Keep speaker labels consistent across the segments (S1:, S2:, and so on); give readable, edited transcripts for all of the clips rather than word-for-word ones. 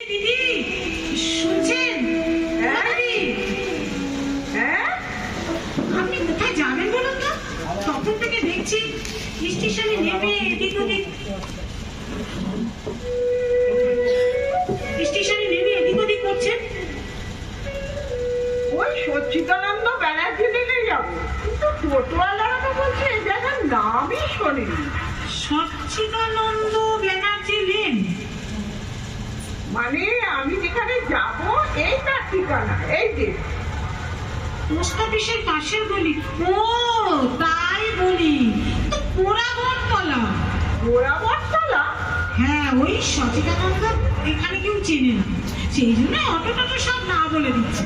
S1: দিদি শুনছেন? হ্যাঁ, আপনি কোথায় যাবেন বলুন তো? তখন থেকে দেখছি স্টেশনে নেমে এদিক ওদিক করছেন।
S2: ওই সচ্চিদানন্দ ব্যানার্জি দিকে যাবো, কিন্তু টোটোওয়ালারা তো বলছে এই জায়গার নামই শোনেনি।
S1: সচ্চিদানন্দ ব্যানার্জি লেন
S2: মানে আমি যেখানে যাব এই তার ঠিকানা, এই যে
S1: পোস্ট অফিসের পাশের গলি। ও তাই বলি, তো পোড়াবটতলা।
S2: গোড়াবটতলা?
S1: হ্যাঁ, ওই সচিদানন্দ এখানে কেউ চেনে না, সেই জন্য অটো টটো সব না বলে দিচ্ছে।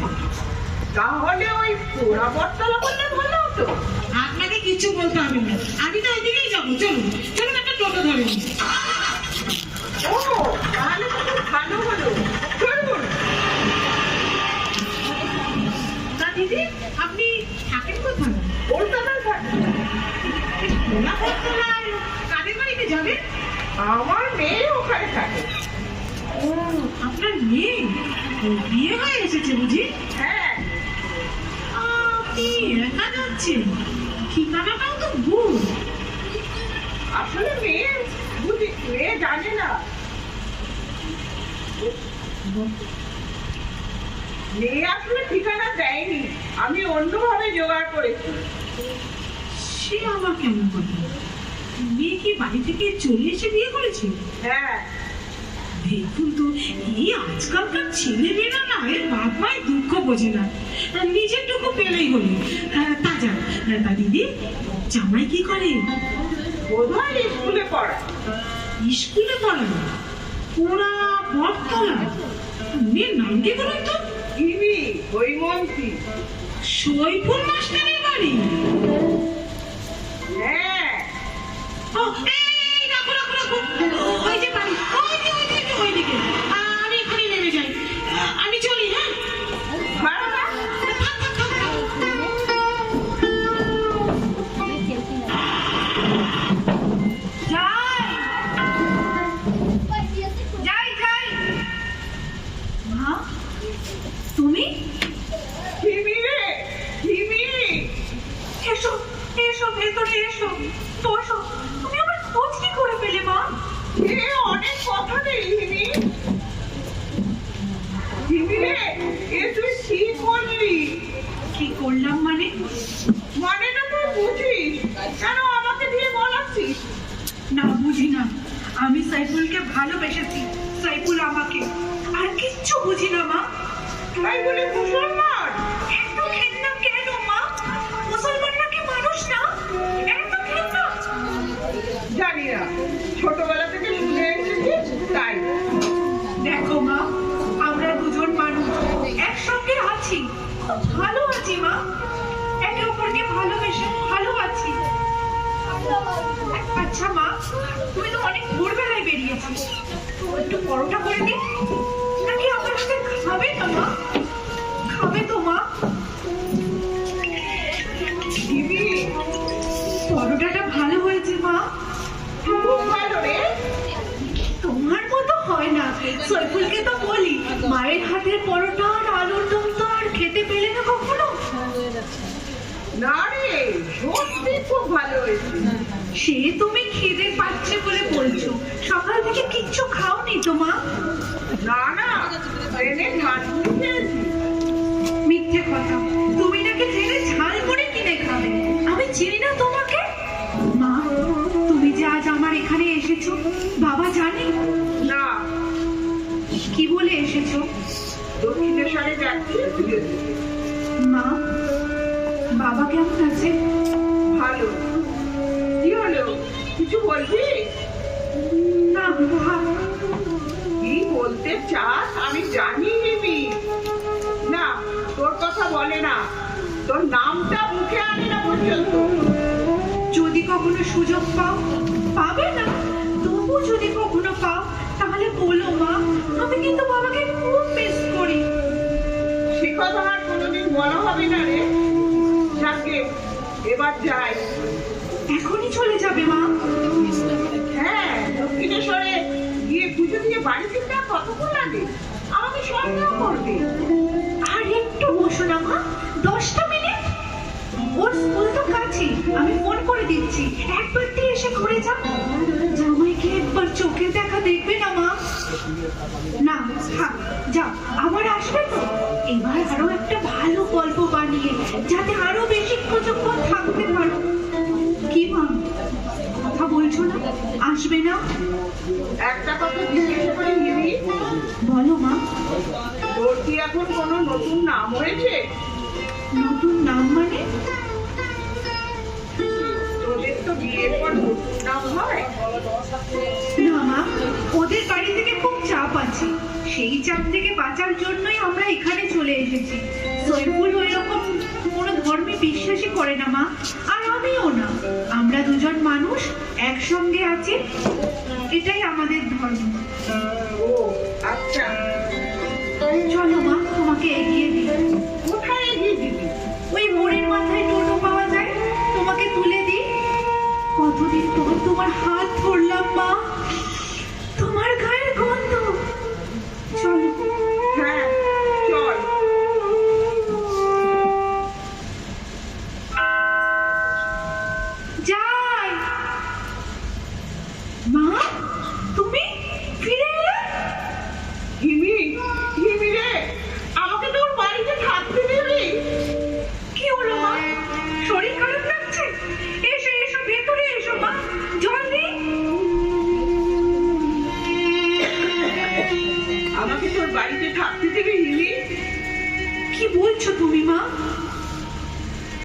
S2: তাহলে ওই গোড়াবটতলা বললে ভালো হতো।
S1: আপনাকে কিছু বলতে হবে না, আমি তো ওইদিকেই যাবো। চলুন চলুন, একটা টোটো ধরে নিই।
S2: ও তাহলে তো খুব ভালো হলো, চলুন।
S1: তা দিদি, আপনি থাকেন কোথায়?
S2: কলকাতায় থাকি।
S1: পোড়াবটতলায় কাদের বাড়িতে যাবেন?
S2: আমার মেয়ে ওখানে থাকে।
S1: ও, আপনার মেয়ে বিয়ে হয়ে এসেছে বুঝি?
S2: হ্যাঁ।
S1: আপনি একা যাচ্ছেন? ঠিকানাটাও তো ভুল।
S2: আসলে মেয়ে জানে না, মেয়ে আসলে ঠিকানা দেয়নি, আমি অন্যভাবে জোগাড় করেছি।
S1: সে আমার কেমন কথা? মেয়ে কি বাড়ি থেকে চলে এসে বিয়ে করেছে?
S2: হ্যাঁ।
S1: দেখুন তো, এই আজকালকার ছেলে মেয়েরা না এর বাপ মায়ের দুঃখ বোঝে না, নিজের টুকু পেলেই হলো। তা যান, তা দিদি জামাই কি করে?
S2: বোধহয় স্কুলে পড়া।
S1: স্কুলে পড়ানো? ওরা বটতলা? মেয়ের নাম কি বলুন তো?
S2: টিভি হৈমন্তী।
S1: সইফুল মাস্টারের বাড়ি?
S2: হ্যাঁ।
S1: ও, এই রাখো রাখো রাখো, ওই যে বাড়ি, ওইদিকে। আমি এখানে নেমে যাই, আমি চলি। হ্যাঁ,
S2: ভাড়া না?
S1: থাক, থাক, থাক, থাক। যাই যাই যাই। মা, তুমি?
S2: টিভি রে, টিভি।
S1: এসো এসো, ভেতরে এসো, বসো। তুমি আমার খোঁজ কি করে পেলে মা?
S2: এ অনেক কথা নেই টিভি। টিভি রে, এ তুই কি করলি?
S1: কি করলাম মানে?
S2: মানে না তুই বুঝিস, কেন আমাকে দিয়ে বলাচ্ছিস?
S1: না, বুঝি না। আমি সাইফুলকে ভালোবেসেছি, সাইফুল আমাকে। আর কিচ্ছু বুঝি না মা।
S2: তাই বলে মুসলমান?
S1: এত ঘেন্না কেন মা? মুসলমানরা কি মানুষ না? এত ঘেন্না?
S2: জানি না, ছোটবেলা থেকে শুনে এসেছি তাই।
S1: দেখো মা, আমরা দুজন মানুষ একসঙ্গে আছি, ভালো আছি মা, একে অপরকে ভালোবেসে ভালো আছি। আচ্ছা মা, তুমি তো অনেক ভোরবেলায় বেরিয়েছো, একটু পরোটা করে দিই নাকি? আমার সাথে খাবে না মা? খাবে তো মা?
S2: টিভি
S1: পরোটাটা ভালো হয়েছে মা,
S2: খুব ভালো রে।
S1: তোমার মতো হয় না। সৈফুলকে তো বলি, মায়ের হাতের পরোটা আর আলুর দম তো আর খেতে পেলে না কখনো?
S2: না রে, সত্যি খুব ভালো হয়েছে।
S1: সে তুমি খিদে পাচ্ছে বলে বলছো, সকাল থেকে কিচ্ছু খাওনি তো মা?
S2: না না, ট্রেনে ঝালমুড়ি খেয়েছি।
S1: মিথ্যে কথা, তুমি নাকি ট্রেনে ঝালমুড়ি কিনে খাবে। আমি চিনি না তোমাকে। মা, তুমি যে আজ আমার এখানে এসেছো, বাবা জানে?
S2: না,
S1: কি বলে এসেছো?
S2: দক্ষিণেশ্বরে যাচ্ছি পুজো দিতে।
S1: মা, বাবা কেমন আছে?
S2: ভালো। কি হলো, কিছু বলবি?
S1: না,
S2: কি বলতে চাস আমি জানি নিবি না, তোর কথা বলে না, তোর নামটা মুখে আনে না পর্যন্ত।
S1: যদি কখনো সুযোগ পাও, পাবে না, তবু যদি কখনো পাও তাহলে বলো মা, আমি কিন্তু বাবাকে খুব মিস করি।
S2: সে কথা আর কোনোদিন বলা হবে না রে। যাকে এবার যাই।
S1: এখনই চলে যাবে মা?
S2: হ্যাঁ, দক্ষিণেশ্বরে গিয়ে পুজো দিয়ে বাড়ি ফিরতে আর কতক্ষণ লাগে? আমাকে সন্দেহ করবে।
S3: আর একটু বসো না মা, 10টা মিনিট। ওর স্কুল তো কাছে, আমি ফোন করে দিচ্ছি, একবার দিয়ে এসে ঘুরে যা। জামাইকে একবার চোখে দেখা দেখবে না মা? না থাক, যাও, আবার আসবে তো। এবার আরো একটা ভালো গল্প বানিয়ে যাতে আরো বেশি কিছুক্ষণ থাকতে পারো। কি মা, কথা বলছো না? আসবে না?
S2: একটা কথা জিজ্ঞেস করি দিদি,
S3: বলো মা।
S2: তোর কি এখন কোনো নতুন নাম হয়েছে?
S3: নতুন নাম মানে?
S2: তোদের তো বিয়ের পর নতুন নাম হয়।
S3: না মা, ওদের বাড়ি থেকে খুব চাপ আছে, সেই চাপ থেকে বাঁচার জন্যই আমরা এখানে চলে এসেছি। সৈফুল ওই রকম কোনো ধর্মে বিশ্বাসই করে না মা, আর আমিও না। আমরা দুজন মানুষ একসঙ্গে আছি, এটাই আমাদের ধর্ম।
S2: ও আচ্ছা,
S3: চলো মা, তোমাকে এগিয়ে দিই।
S2: কোথায় এগিয়ে দিবি?
S3: ওই মোড়ের মাথায় টোটো পাওয়া যায়, তোমাকে তুলে দিই। কতদিন পর তোমার হাত ধরলাম মা।